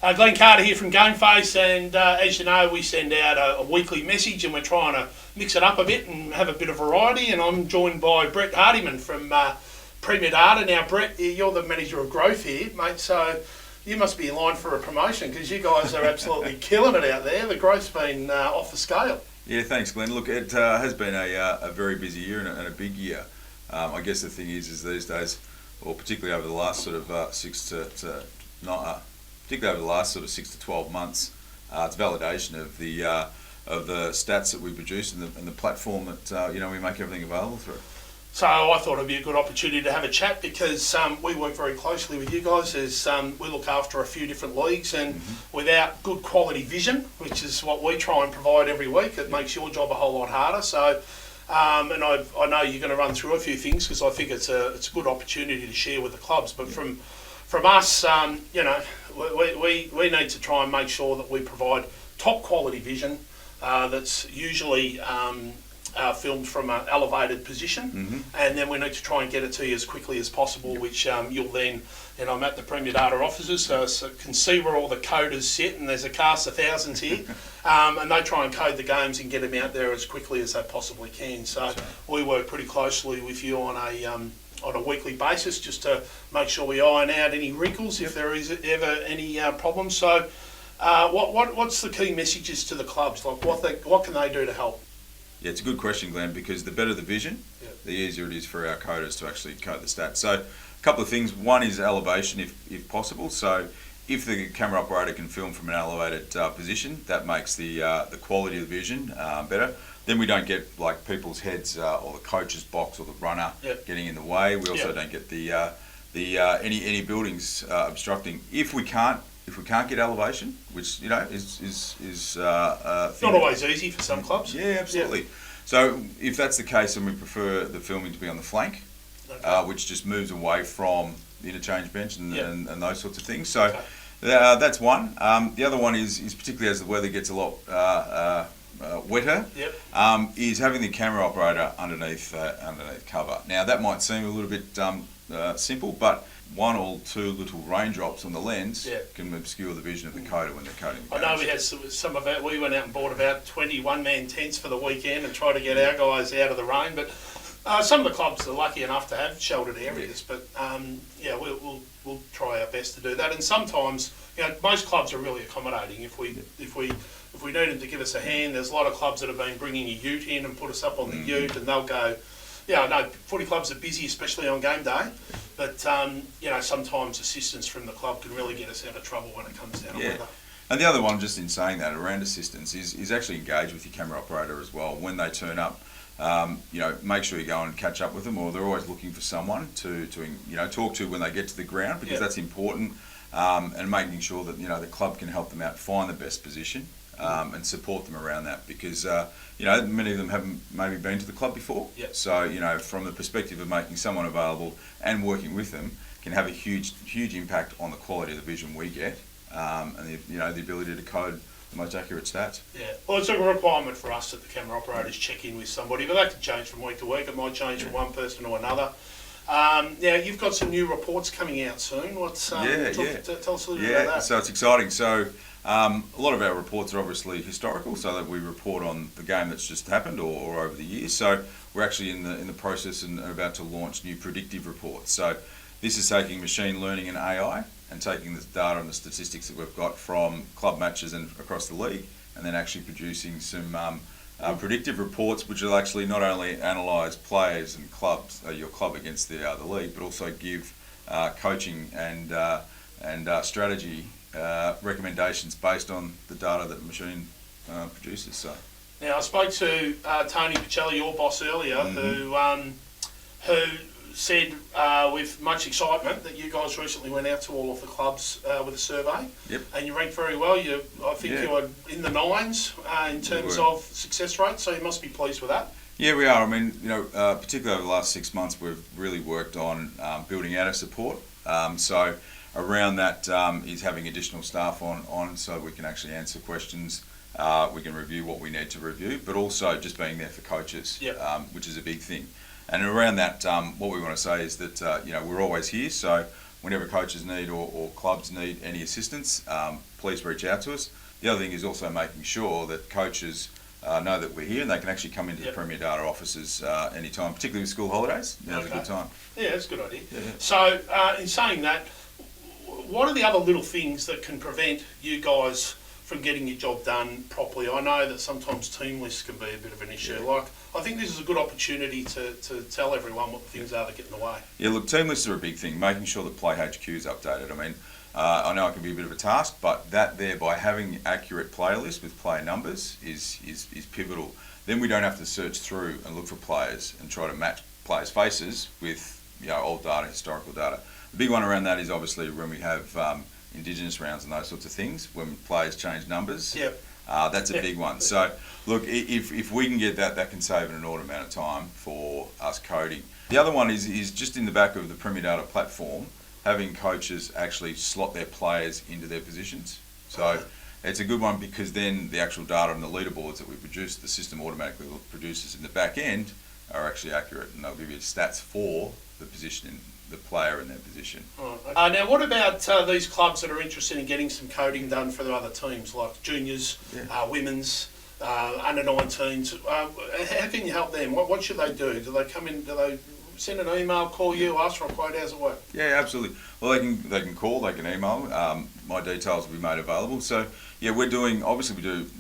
Glenn Carter here from GameFace, and as you know, we send out a weekly message, and we're trying to mix it up a bit and have a bit of variety. And I'm joined by Brett Hardiman from Premier Data. Now, Brett, you're the manager of growth here, mate. So you must be in line for a promotion because you guys are absolutely killing it out there. The growth's been off the scale. Yeah, thanks, Glenn. Look, it has been a very busy year and a big year. I guess the thing is these days, or particularly over the last sort of particularly over the last sort of 6 to 12 months, it's validation of the stats that we produce and the platform that we make everything available through. So I thought it'd be a good opportunity to have a chat because we work very closely with you guys as we look after a few different leagues, and without good quality vision, which is what we try and provide every week, it makes your job a whole lot harder. So, and I know you're going to run through a few things because I think it's a good opportunity to share with the clubs. But from us, we need to try and make sure that we provide top quality vision that's usually filmed from an elevated position, and then we need to try and get it to you as quickly as possible, which you'll then, I'm at the Premier Data offices, so can see where all the coders sit, and there's a cast of thousands here, and they try and code the games and get them out there as quickly as they possibly can. So we work pretty closely with you on a weekly basis just to make sure we iron out any wrinkles if there is ever any problems. So what's the key messages to the clubs? Like what can they do to help? Yeah, it's a good question, Glenn, because the better the vision, the easier it is for our coders to actually code the stats. So a couple of things. One is elevation if possible. So if the camera operator can film from an elevated position, that makes the quality of the vision better. Then we don't get like people's heads or the coach's box or the runner getting in the way. We also don't get any buildings obstructing. If we can't get elevation, which is not always easy for some clubs. Yeah, absolutely. So if that's the case, then we prefer the filming to be on the flank, which just moves away from the interchange bench and those sorts of things. So that's one. The other one is particularly as the weather gets a lot wetter, is having the camera operator underneath cover. Now that might seem a little bit simple, but one or two little raindrops on the lens can obscure the vision of the coder when they're coding the games. I know we had some of that. We went out and bought about 20 one-man tents for the weekend and tried to get our guys out of the rain. But some of the clubs are lucky enough to have sheltered areas. But we'll try our best to do that. And sometimes, most clubs are really accommodating. If we need them to give us a hand, there's a lot of clubs that have been bringing a ute in and put us up on the ute, and they'll go. I know footy clubs are busy, especially on game day, but sometimes assistance from the club can really get us out of trouble when it comes down to weather. And the other one, just in saying that, around assistance, is actually engage with your camera operator as well. When they turn up, make sure you go and catch up with them, or they're always looking for someone to talk to when they get to the ground, because that's important, and making sure that the club can help them out find the best position. And support them around that, because many of them haven't maybe been to the club before. So from the perspective of making someone available and working with them can have a huge impact on the quality of the vision we get, and the ability to code the most accurate stats. Well, it's a requirement for us that the camera operators check in with somebody, but that can change from week to week. It might change from one person to another. You've got some new reports coming out soon. Tell us a little bit about that. So it's exciting. So a lot of our reports are obviously historical, so that we report on the game that's just happened or over the years. So we're actually in the process and are about to launch new predictive reports. So this is taking machine learning and AI and taking the data and the statistics that we've got from club matches and across the league, and then actually producing some predictive reports, which will actually not only analyse players and clubs, your club against the league, but also give coaching and strategy recommendations based on the data that the machine produces. So now, I spoke to Tony Pacelli, your boss, earlier, who said with much excitement that you guys recently went out to all of the clubs with a survey, and you ranked very well. I think you were in the nines in terms of success rate, so you must be pleased with that. Yeah, we are. I mean, particularly over the last 6 months, we've really worked on building out our support. So around that is having additional staff on so we can actually answer questions. We can review what we need to review, but also just being there for coaches, which is a big thing. And around that, what we want to say is that we're always here. So whenever coaches need or clubs need any assistance, please reach out to us. The other thing is also making sure that coaches know that we're here and they can actually come into the Premier Data offices anytime, particularly with school holidays. Now's a good time. Yeah, that's a good idea. Yeah. So, in saying that, what are the other little things that can prevent you guys from getting your job done properly? I know that sometimes team lists can be a bit of an issue. Yeah. Like, I think this is a good opportunity to tell everyone what the things are that get in the way. Yeah, look, team lists are a big thing, making sure that Play HQ is updated. I mean, I know it can be a bit of a task, but that there, by having accurate player lists with player numbers is pivotal. Then we don't have to search through and look for players and try to match players' faces with old data, historical data. The big one around that is obviously when we have Indigenous rounds and those sorts of things, when players change numbers. Yep. That's a big one. So, look, if we can get that, that can save an inordinate amount of time for us coding. The other one is just in the back of the Premier Data platform, having coaches actually slot their players into their positions. So it's a good one because then the actual data and the leaderboards that we produce, the system automatically produces in the back end, are actually accurate, and they'll give you stats for the position in the player in their position. Right. Now, what about these clubs that are interested in getting some coding done for their other teams, like juniors, women's, under 19s? How can you help them? What should they do? Do they come in? Do they send an email, call you, ask for a quote? How's it work? Yeah, absolutely. Well, they can call, they can email. My details will be made available. So yeah, we do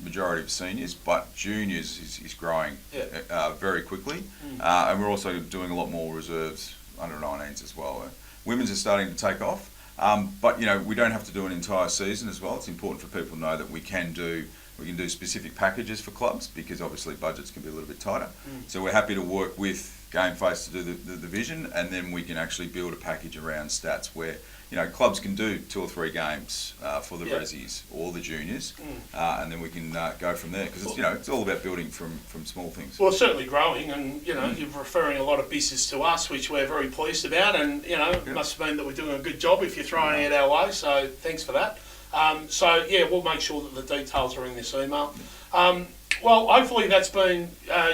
majority of seniors, but juniors is growing very quickly, and we're also doing a lot more reserves under 19s as well. Women's is starting to take off, but we don't have to do an entire season as well. It's important for people to know that we can do specific packages for clubs because obviously budgets can be a little bit tighter. So we're happy to work with GameFace to do the vision, and then we can actually build a package around stats where clubs can do 2 or 3 games for the resis or the juniors, and then we can go from there because it's all about building from small things. Well, it's certainly growing, and you're referring a lot of business to us, which we're very pleased about, and it must mean that we're doing a good job if you're throwing it our way. So thanks for that. We'll make sure that the details are in this email. Well, hopefully that's been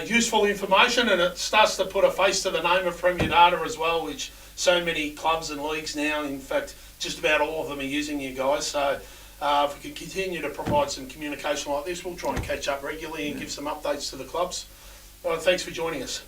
useful information, and it starts to put a face to the name of Premier Data as well, which so many clubs and leagues now, in fact, just about all of them are using you guys. So if we can continue to provide some communication like this, we'll try and catch up regularly and give some updates to the clubs. Well, thanks for joining us.